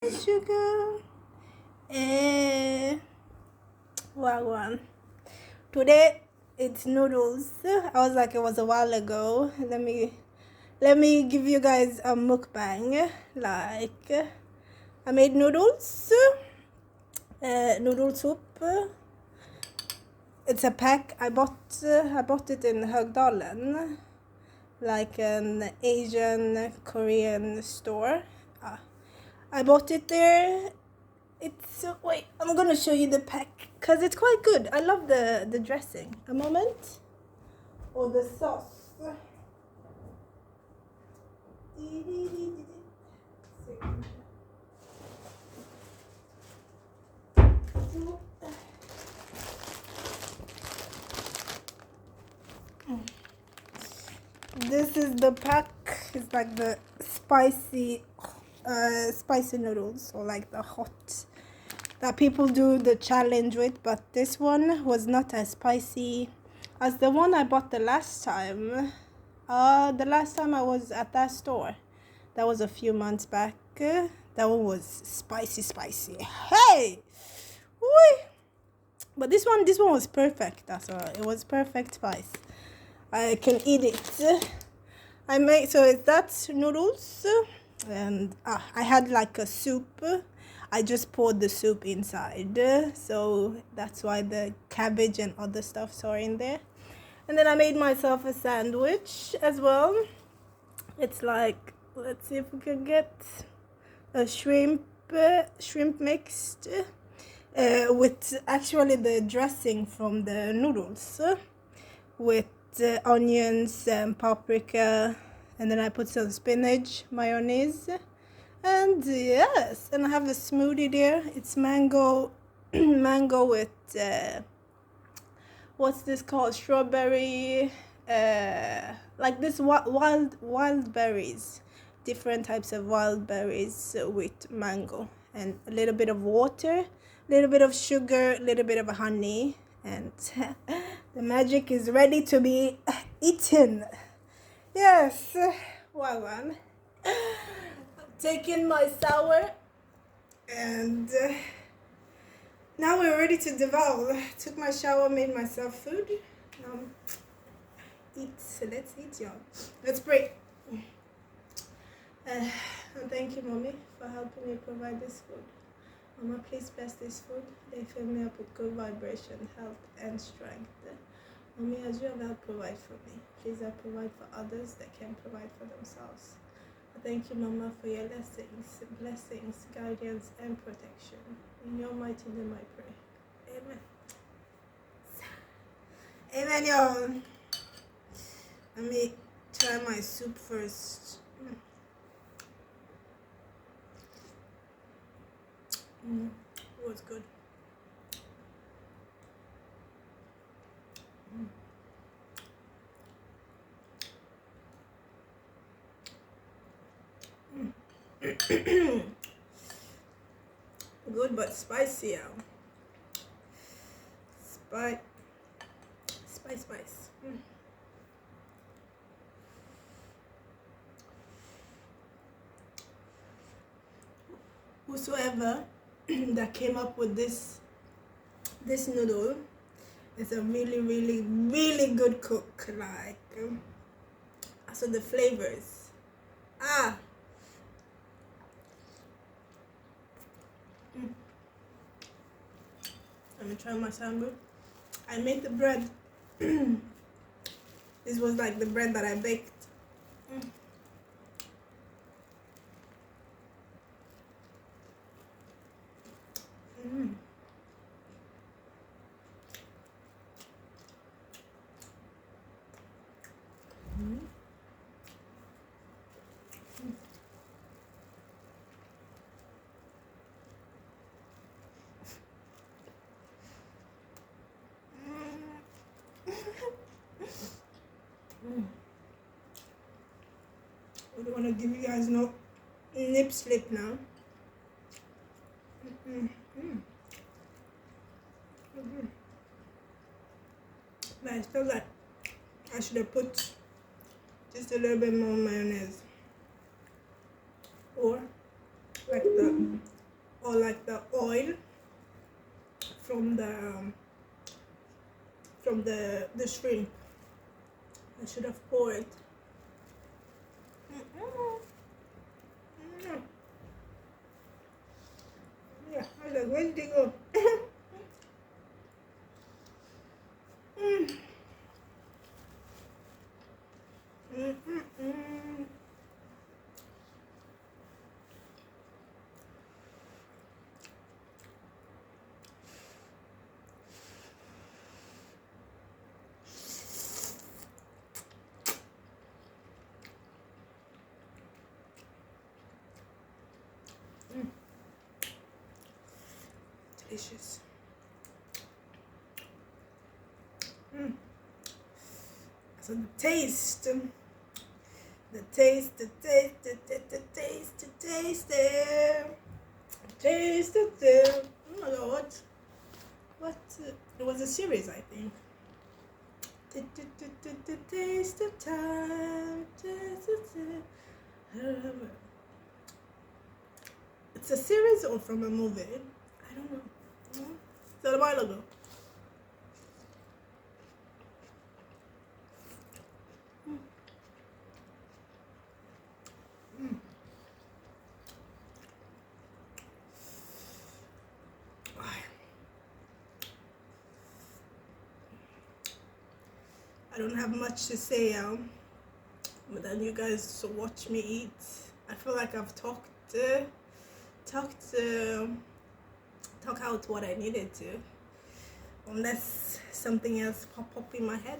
Sugar. Eh, Wagwan. Today it's noodles. I was like, it was a while ago. Let me give you guys a mukbang. Like, I made noodles, noodle soup. It's a pack. I bought it in Högdalen, like an Asian Korean store. I bought it there. It's wait, I'm gonna show you the pack because it's quite good. I love the dressing. A moment. Or the sauce. This is the pack. It's like the spicy noodles, or like the hot that people do the challenge with, but this one was not as spicy as the one I bought the last time. The last time I was at that store, that was a few months back. That one was spicy. Hey, whee! But this one was perfect. That's all. It was perfect spice. I can eat it. So it's that noodles, and I had like a soup. I just poured the soup inside, so that's why the cabbage and other stuffs are in there. And then I made myself a sandwich as well. It's like, let's see if we can get a shrimp mixed with actually the dressing from the noodles, with onions and paprika, and then I put some spinach, mayonnaise. And yes, and I have a smoothie there. It's mango with what's this called? Strawberry, like this wild berries, different types of wild berries with mango, and a little bit of water, a little bit of sugar, a little bit of honey, and the magic is ready to be eaten. Yes, one. Taking my sour, and now we're ready to devour. Took my shower, made myself food. Let's eat, y'all. Let's pray. And thank you, Mommy, for helping me provide this food. Mama, please bless this food. They fill me up with good vibration, health, and strength. Mommy, as you have helped provide for me, please help provide for others that can provide for themselves. Thank you, Mama, for your blessings, guidance, and protection. In your mighty name I pray. Amen. Amen, y'all. Let me try my soup first. It was good. Good but spicy, y'all. Spice. Whosoever that came up with this noodle is a really good cook. Like, so the flavors. Let me try my sandwich. I made the bread. This was like the bread that I baked. I don't want to give you guys no nip slip now. But I feel like I should have put just a little bit more mayonnaise, or like the or like the oil from the shrimp. I should have poured. Yeah, I was like, where did it go? Delicious. So the taste, the taste, the taste, the taste, the taste, the taste, taste, taste. Oh my god, what? It was a series, I think. Taste of time, taste of time. I don't remember. It's a series or from a movie? I don't know. It's a while ago. I don't have much to say, but then you guys watch me eat. I feel like I've talked out what I needed to, unless something else pop up in my head.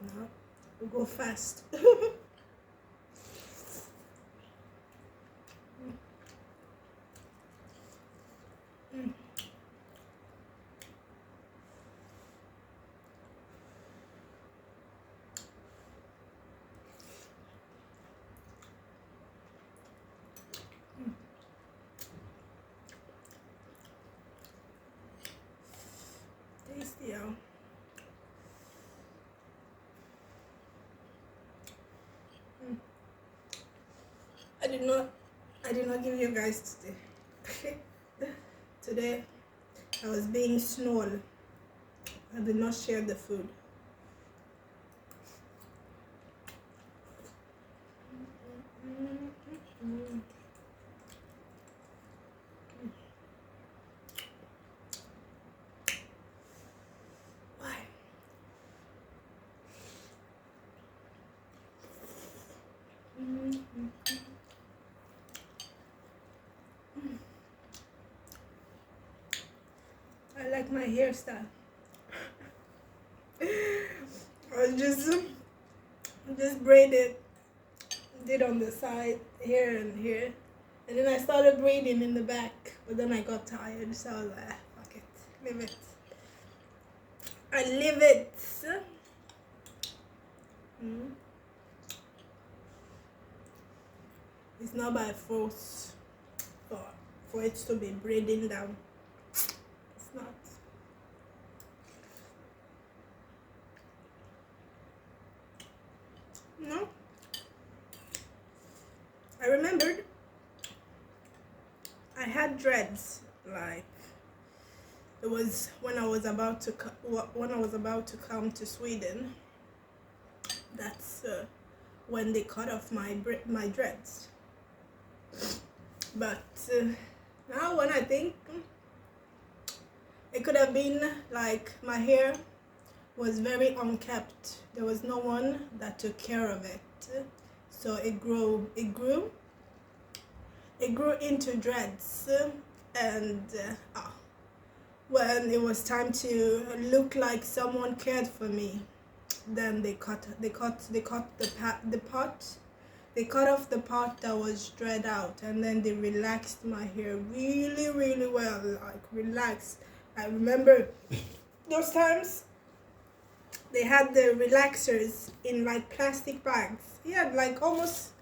No, we'll go fast. Tasty, y'all. I did not give you guys today. Today I was being small. I did not share the food. Why? I like my hairstyle. I just braided, did on the side, here and here, and then I started braiding in the back, but then I got tired, so I was like, fuck it, leave it. I leave it. It's not by force for it to be braiding down. It's not. No. I remembered I had dreads, like it was when I was about to come to Sweden. That's when they cut off my dreads. But now when I think, It could have been like my hair was very unkept. There was no one that took care of it. So it grew into dreads, and when it was time to look like someone cared for me, then they cut off the part that was dread out, and then they relaxed my hair really, really well, like relaxed. I remember those times they had the relaxers in like plastic bags. Yeah, like almost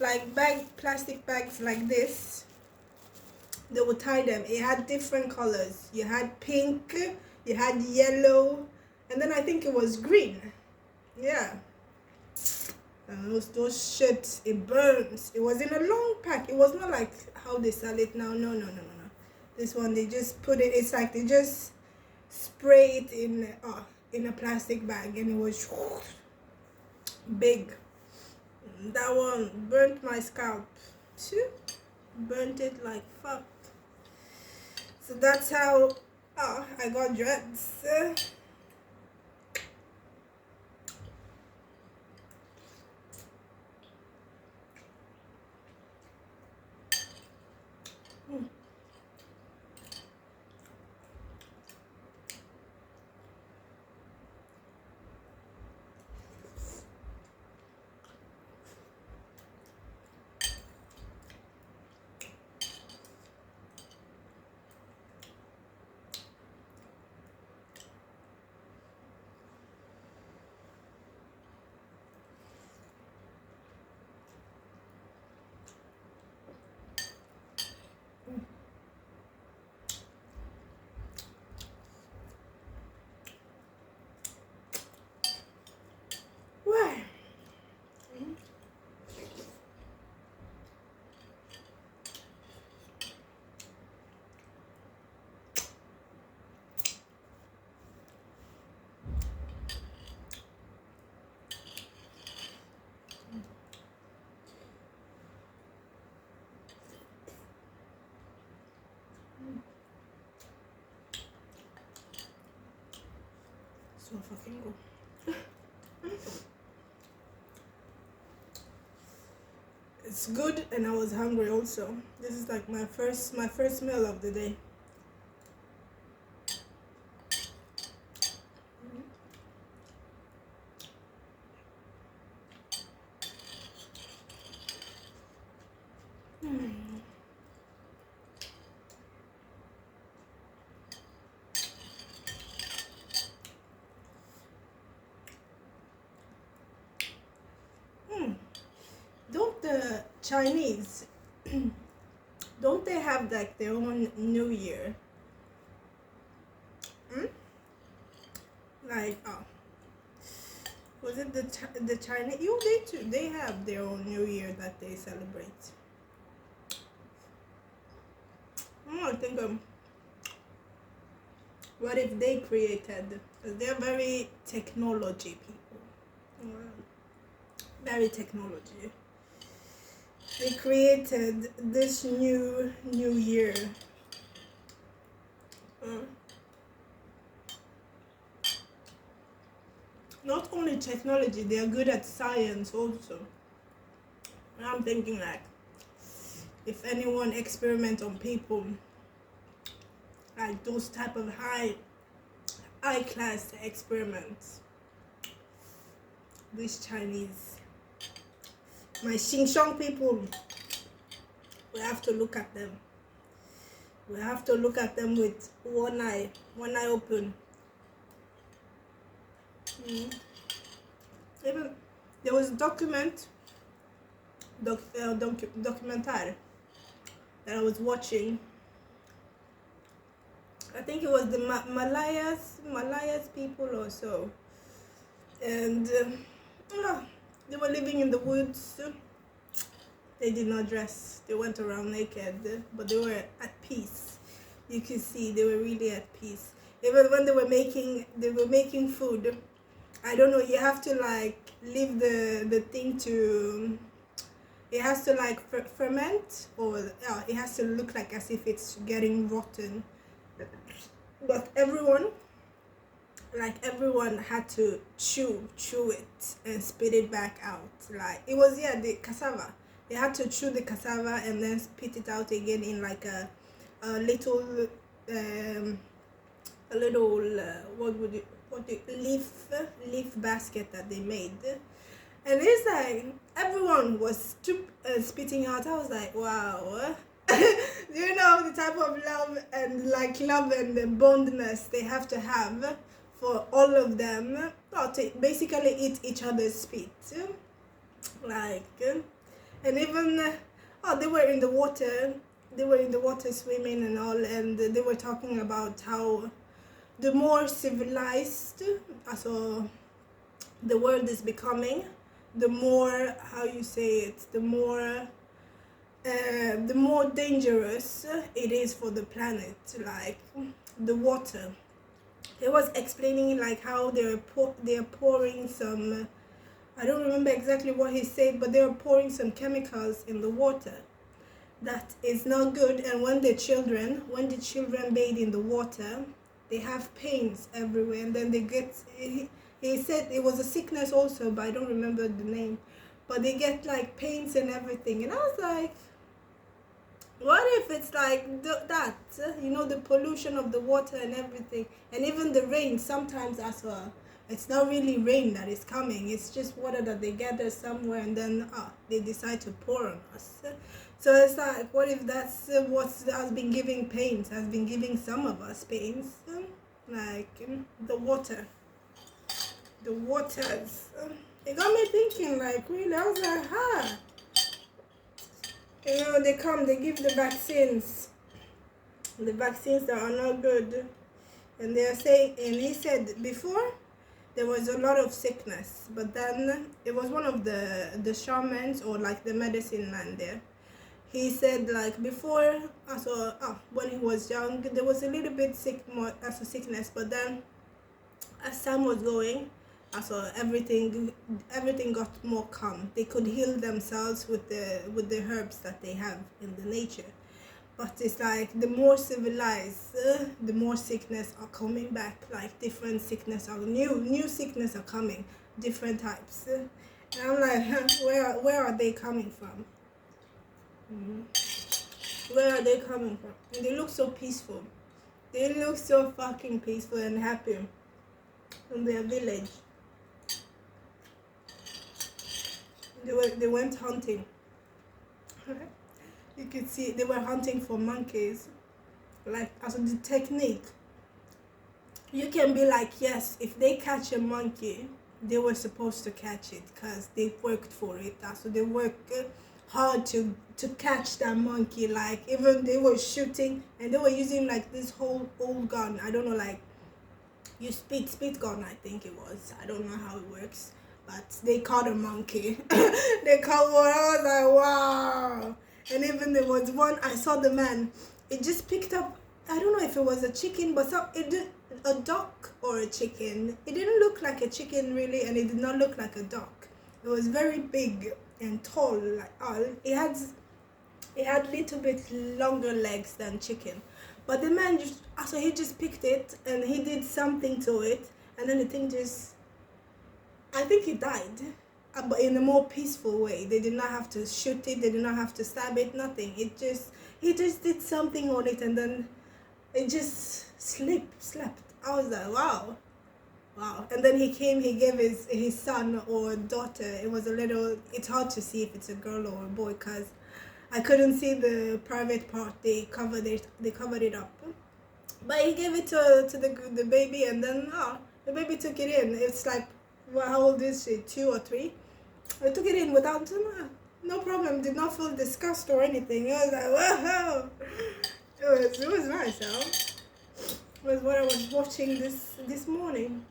like plastic bags like this. They would tie them. It had different colors. You had pink, you had yellow, and then I think it was green. Yeah. And those shits, it burns. It was in a long pack. It was not like how they sell it now. No, no, no, no, no. This one, they just put it, it's like they just spray it in a plastic bag, and it was big. That one burnt my scalp. Burnt it like fuck. So that's how I got dreads. Why? So fucking good. It's good, and I was hungry also. This is like my first meal of the day. Don't the Chinese, don't they have like their own New Year? Like, was it the Chinese? They too. They have their own New Year that they celebrate. I think what if they created? Because they're very technology people. Very technology. They created this new year. Not only technology, they are good at science also. And I'm thinking like, if anyone experiment on people, like those type of high class experiments, these Chinese, my Xinjiang people, we have to look at them. We have to look at them with one eye open. Even there was a documentary that I was watching. I think it was the Malayas people or so, and they were living in the woods. They did not dress. They went around naked, but they were at peace. You could see they were really at peace. Even when they were making food. I don't know. You have to like leave the thing to. It has to like ferment, or it has to look like as if it's getting rotten. but everyone had to chew it and spit it back out. Like it was, yeah, the cassava. They had to chew the cassava and then spit it out again in like a little um what would you what the leaf basket that they made. And it's like everyone was spitting out. I was like, wow. You know the type of love and the bondness they have to have for all of them not to basically eat each other's spit. Like, and even they were in the water. They were in the water swimming and all, and they were talking about how the more civilized, so the world is becoming, the more, how you say it, the more dangerous it is for the planet, like the water. He was explaining like how they're pouring some, I don't remember exactly what he said, but they were pouring some chemicals in the water that is not good. And when the children bathe in the water, they have pains everywhere, and then they get, he said it was a sickness also, but I don't remember the name, but they get like pains and everything. And I was like, what if it's like that, the pollution of the water and everything, and even the rain sometimes as well. It's not really rain that is coming, it's just water that they gather somewhere and then they decide to pour on us. So it's like, what if that's what has been giving pains, has been giving some of us pains? Like the waters. It got me thinking, like, really, I was like, they give the vaccines that are not good. And they are saying, and he said before, there was a lot of sickness, but then it was one of the shamans or like the medicine man there. He said like before, also when he was young, there was a little bit more as a sickness, but then as time was going, also everything got more calm. They could heal themselves with the herbs that they have in the nature. But it's like the more civilized, the more sickness are coming back. Like different sickness are new sickness are coming, different types. And I'm like, where are they coming from? Where are they coming from? And they look so peaceful. They look so fucking peaceful and happy in their village. They went hunting. You could see they were hunting for monkeys. Like, as the technique, you can be like, yes, if they catch a monkey, they were supposed to catch it because they worked for it. So they worked hard to catch that monkey. Like, even they were shooting and they were using like this whole old gun. I don't know, like you speed gun, I think it was. I don't know how it works, but they caught a monkey. They caught one. I was like, wow. And even there was one, I saw the man, it just picked up, I don't know if it was a chicken, but a duck or a chicken. It didn't look like a chicken really, and it did not look like a duck. It was very big and tall. Like it had little bit longer legs than chicken. But the man he just picked it and he did something to it, and then the thing just, I think he died. But in a more peaceful way. They did not have to shoot it, they did not have to stab it, nothing. He just did something on it and then it just slept. I was like, wow. And then he gave his son or daughter. It's hard to see if it's a girl or a boy because I couldn't see the private part. They covered it up. But he gave it to the baby, and then the baby took it in. It's like, well, how old is she? 2 or 3? I took it in without no problem. Did not feel disgust or anything. It was like, wow. It was nice, It was what I was watching this morning.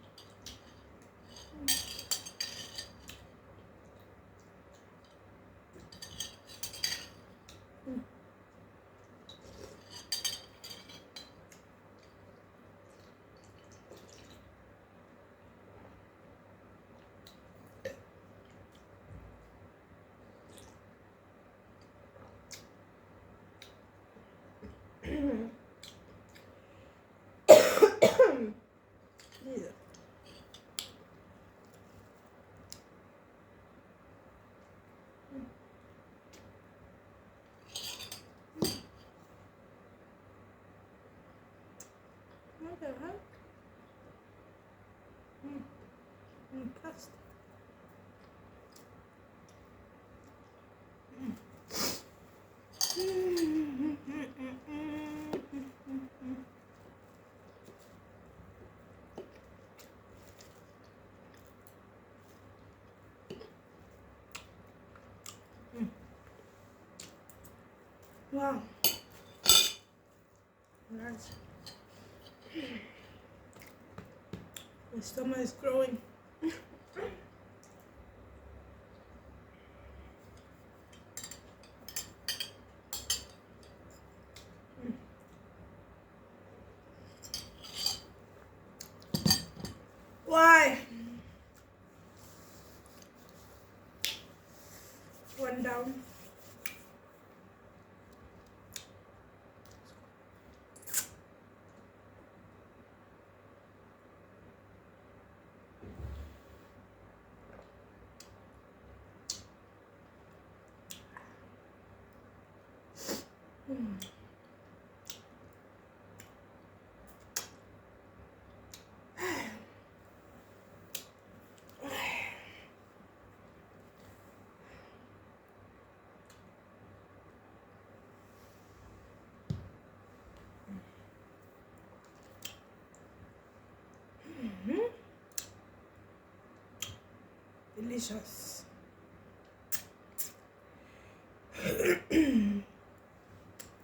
What the heck? Plastic. Wow. Nice. My stomach is growing. Why? One down. Delicious.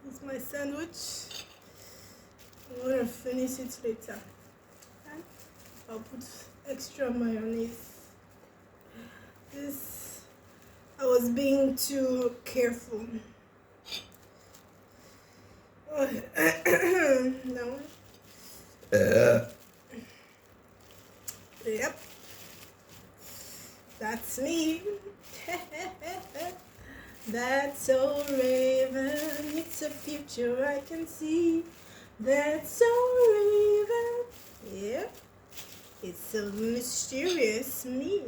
It's my sandwich. I'm gonna finish it later. Okay? I'll put extra mayonnaise. This, I was being too careful. No. Yep. That's me. That's so Raven. It's a future I can see. That's so Raven. Yeah. It's so mysterious me.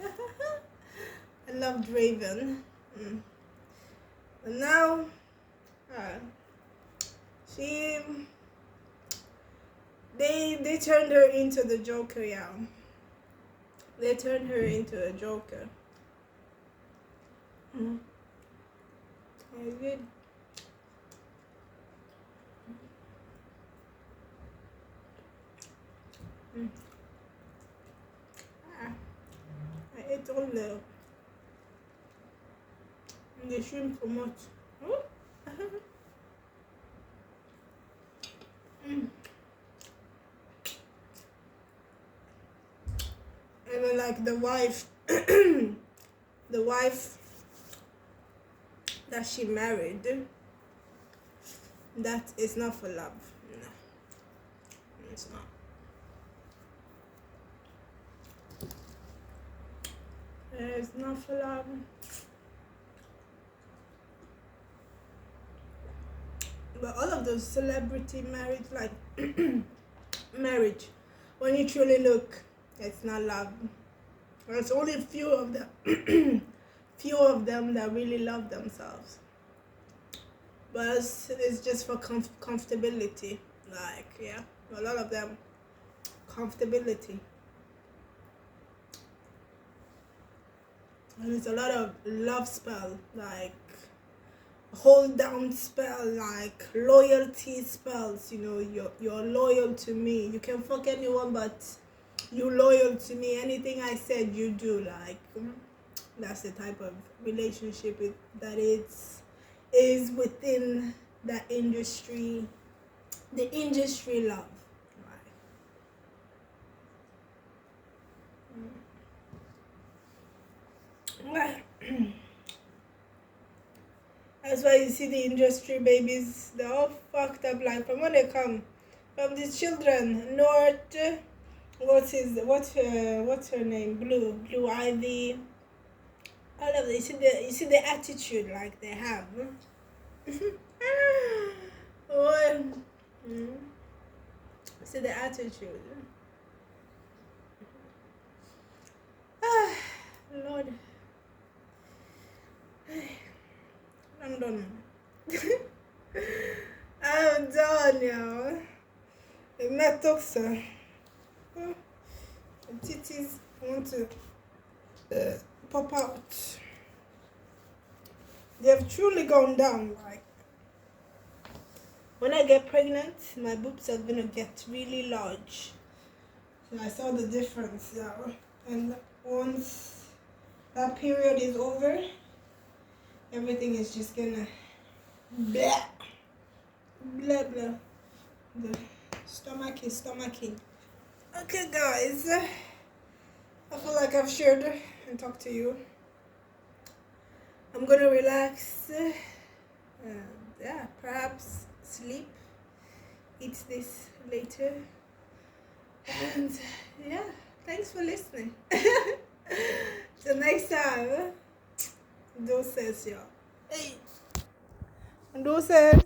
I loved Raven. But now, they turned her into the Joker, yeah. They turned her into a Joker. I did. I ate all the shrimp so much. And then like the wife, the wife that she married, that is not for love. No, it's not. It's not for love. But all of those celebrity marriage, like marriage, when you truly look, it's not love. There's only a few of them, few of them that really love themselves. But it's just for comfortability. Like, yeah, a lot of them, comfortability. And it's a lot of love spell, like hold down spell, like loyalty spells. You know, you're loyal to me. You can fuck anyone, but you're loyal to me. Anything I said, you do. Like, that's the type of relationship that is within that industry. The industry love. Right. That's why you see the industry babies, they're all fucked up. Like from when they come, from these children, North, what's her name? Blue Ivy. All of this, you see the attitude like they have. Oh, see the attitude. Ah, Lord. I'm done. I'm done, y'all. The methods, the titties want to pop out. They have truly gone down. Like, when I get pregnant, my boobs are gonna get really large. So I saw the difference now. And once that period is over, everything is just gonna blah blah blah. The stomach is stomaching. Okay, guys, I feel like I've shared and talked to you. I'm gonna relax and yeah, perhaps sleep, eat this later, and yeah, thanks for listening. Till next time, doses, y'all. Hey, doses.